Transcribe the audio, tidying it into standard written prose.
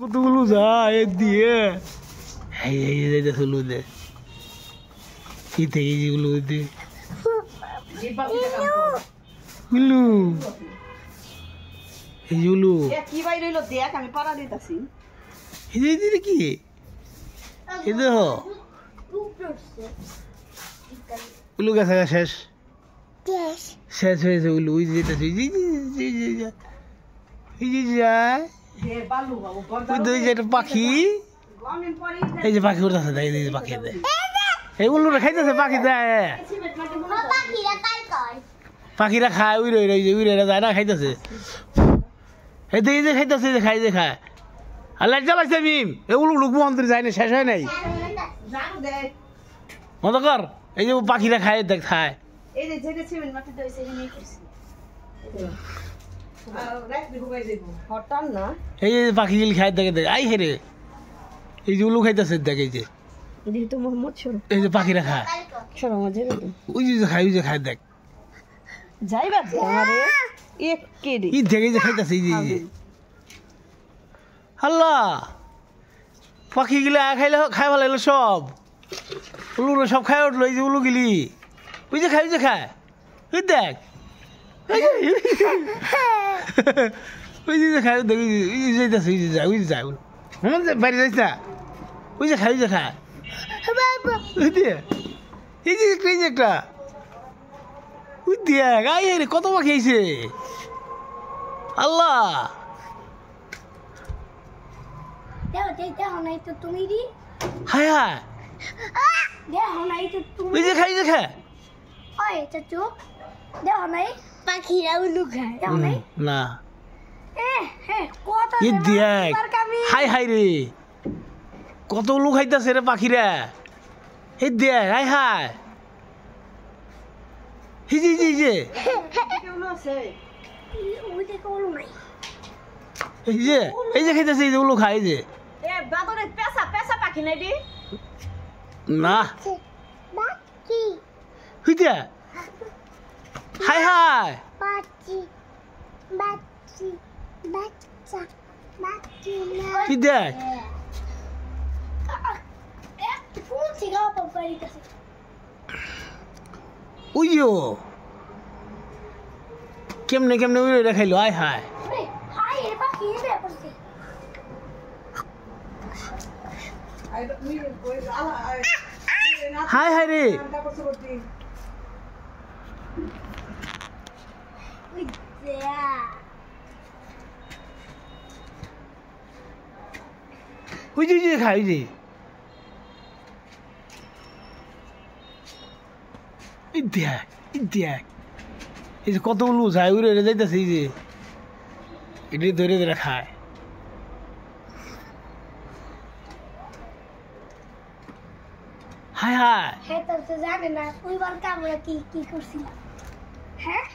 কতগুলো যায় দিয়ে হলুদে কি থেকে যেগুলো গুলু এইগুলো কি ভাই রইল দেখ আমি পাড়া দিতেছি কি এই দেখ উলু গেছে শেষ শেষ হয়েছে উলু ওই যেতেছে যায় ওই যে একটা পাখি এই যে পাখি উঠতেছে দেয় এই যে পাখি দেয় এই উলু খাইতেছে পাখি দেয় পাখিরা খায় উড়ে উড়ে যায় না খাইতেছে এই যে খাইতেছে খাই যে খায় আর লাইট জ্বালাইছে মিম এই উলু লুকু অন্তরে যায় না শেষ হয় নাই মতো কর এই যে পাখিরা খায় দেখ খায় এই যে যেটা সিমেন্ট মাটি দইছে এই নিয়ে করছি হঠাৎ না এই যে পাখিগুলি খায় দেখে দেখ আই হেরে এই যে উলু খাইতেছে দেখ এই যে যেহেতু মোহাম্মদ সরু এই যে পাখিরা খায় সরু মাঝে ওই যে খায় দেখ যাইবা আমারে এক কেডি ই দেখে যে খাইতেছে এই যে আল্লাহ পাখিগুলি খাইলে খাই ভালো সব উলু সব খাই উঠলো এই যে উলু গিলি ওই যে খায় ওই দেখ ওই যে খায় দেখ ওই যে যাইতেছে ওই যে যায় ওই যে যায় বাইরে যাইছ না ওই যে খায় ওই দিয়ে এই যে একটা ওই দেখ আই রে কত পাখি আইছে আল্লাহ হায় হায় ওই যে খাই খা পাখিরা উলু খায় না কত দেখ হাই হাই রে কত উলু খাইতেছে রে পাখিরা এই দেখ হাই হাই এই যে খাইতেছে এই যে উলু খাই যে পাখি নাই দি না হইতে হাই হাই কি দেখ উইও কেমনে উড়ে দেখাইলো আয় হায় হাই হাই রে ওই যে খাই ওই যে দেখ এই যে কত উলু যায় উড়ে যাইতেছে এই যে এটি ধরে খায় হায় হায় জানে না ওইবার আমরা কি করছিলাম হ্যাঁ